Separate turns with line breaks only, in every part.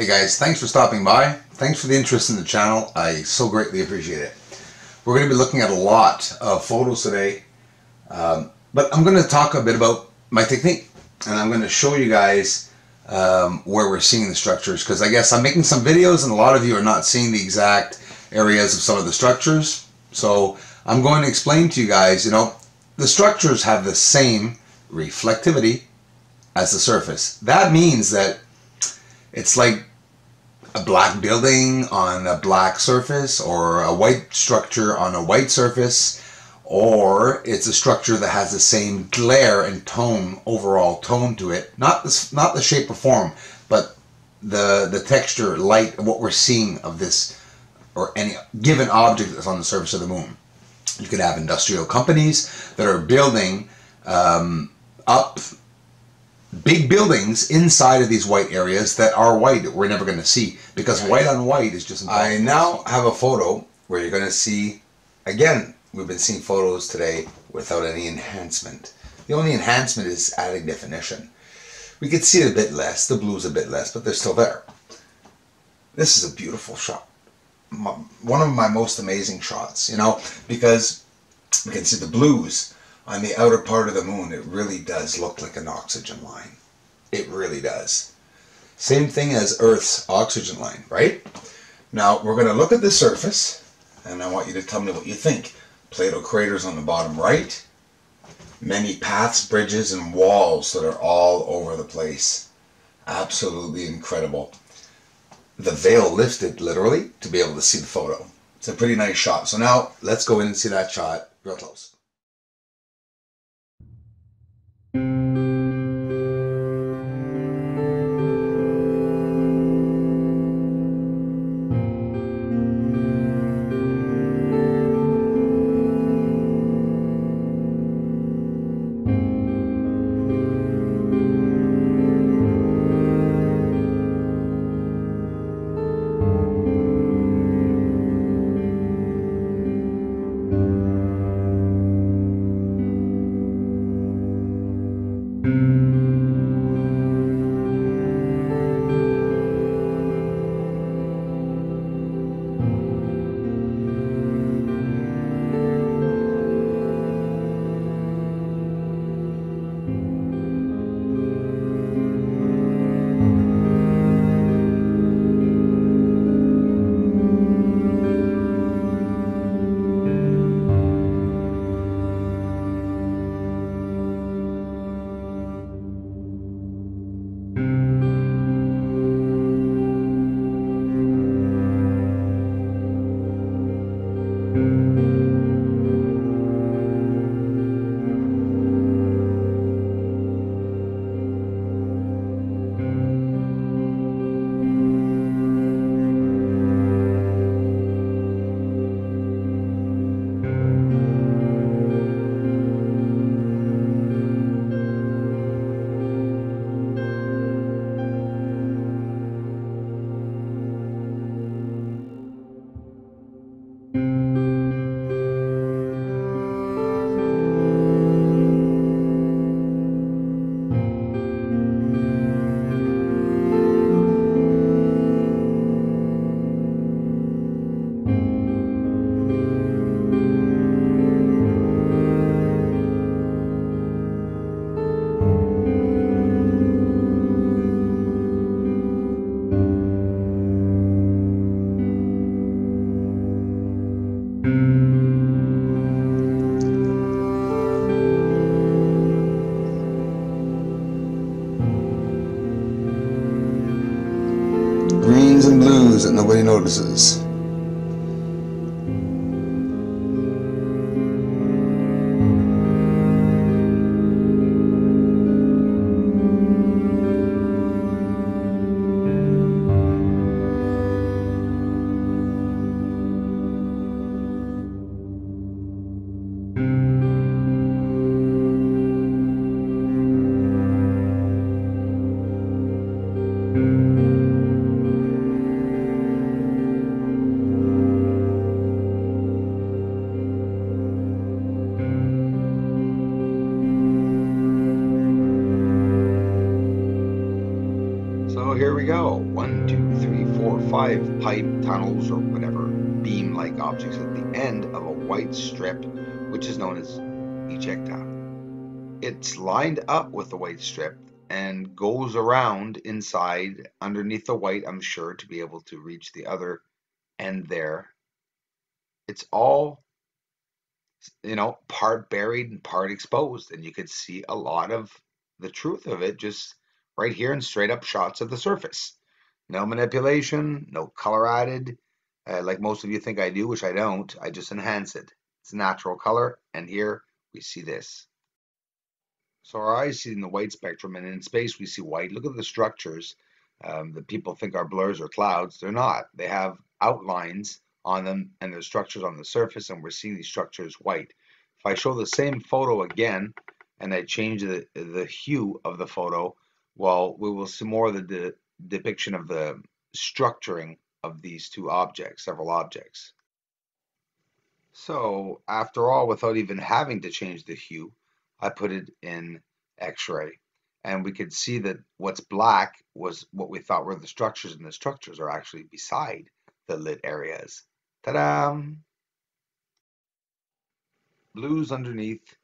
Hey guys, thanks for stopping by. Thanks for the interest in the channel. I so greatly appreciate it. We're going to be looking at a lot of photos today, but I'm going to talk a bit about my technique, and I'm going to show you guys where we're seeing the structures, because I guess I'm making some videos and a lot of you are not seeing the exact areas of some of the structures. So I'm going to explain to you guys, the structures have the same reflectivity as the surface. That means that it's like a black building on a black surface, or a white structure on a white surface, or it's a structure that has the same glare and tone, overall tone to it. Not the shape or form, but the texture, light, what we're seeing of this or any given object that's on the surface of the moon. You could have industrial companies that are building up big buildings inside of these white areas that are white that we're never going to see, because white on white is just impossible. I now have a photo where you're going to see, again, we've been seeing photos today without any enhancement. The only enhancement is adding definition. We could see it a bit less, the blue's a bit less, but they're still there. This is a beautiful shot. One of my most amazing shots, because we can see the blues on the outer part of the moon. It really does look like an oxygen line. It really does. Same thing as Earth's oxygen line, right? Now, we're going to look at the surface, and I want you to tell me what you think. Plato craters on the bottom right. Many paths, bridges, and walls that are all over the place. Absolutely incredible. The veil lifted, literally, to be able to see the photo. It's a pretty nice shot. So now, let's go in and see that shot real close. Greens and blues that nobody notices.
5 pipe tunnels or whatever beam-like objects at the end of a white strip, which is known as ejecta. It's lined up with the white strip and goes around inside underneath the white, I'm sure, to be able to reach the other end there. It's all, part buried and part exposed, and you could see a lot of the truth of it just right here in straight up shots of the surface. No manipulation, no color added, like most of you think I do, which I don't. I just enhance it. It's natural color, and here we see this. So our eyes see in the white spectrum, and in space we see white. Look at the structures that people think are blurs or clouds. They're not. They have outlines on them, and there's structures on the surface, and we're seeing these structures white. If I show the same photo again, and I change the hue of the photo, well, we will see more of the depiction of the structuring of these two objects, several objects. So after all, without even having to change the hue, I put it in X-ray. And we could see that what's black was what we thought were the structures, and the structures are actually beside the lit areas. Ta-da! Blues underneath,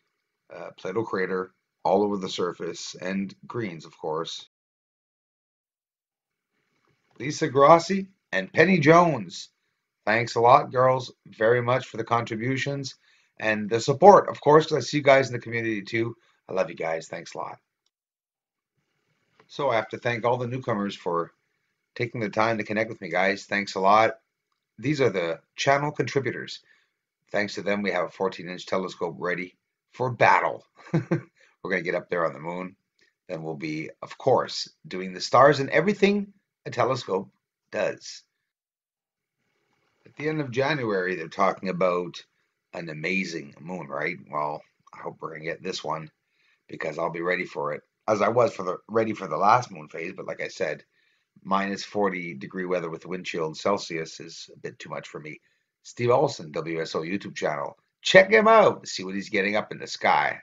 Plato crater all over the surface, and greens, of course. Lisa Grossi and Penny Jones. Thanks a lot, girls, very much for the contributions and the support, of course, because I see you guys in the community too. I love you guys. Thanks a lot. So I have to thank all the newcomers for taking the time to connect with me, guys. Thanks a lot. These are the channel contributors. Thanks to them, we have a 14-inch telescope ready for battle. We're going to get up there on the moon. Then we'll be, of course, doing the stars and everything a telescope does. At the end of January, they're talking about an amazing moon, right? Well, I hope we're going to get this one because I'll be ready for it, as I was ready for the last moon phase. But like I said, minus 40-degree weather with wind chill Celsius is a bit too much for me. Steve Olson, WSO YouTube channel. Check him out to see what he's getting up in the sky.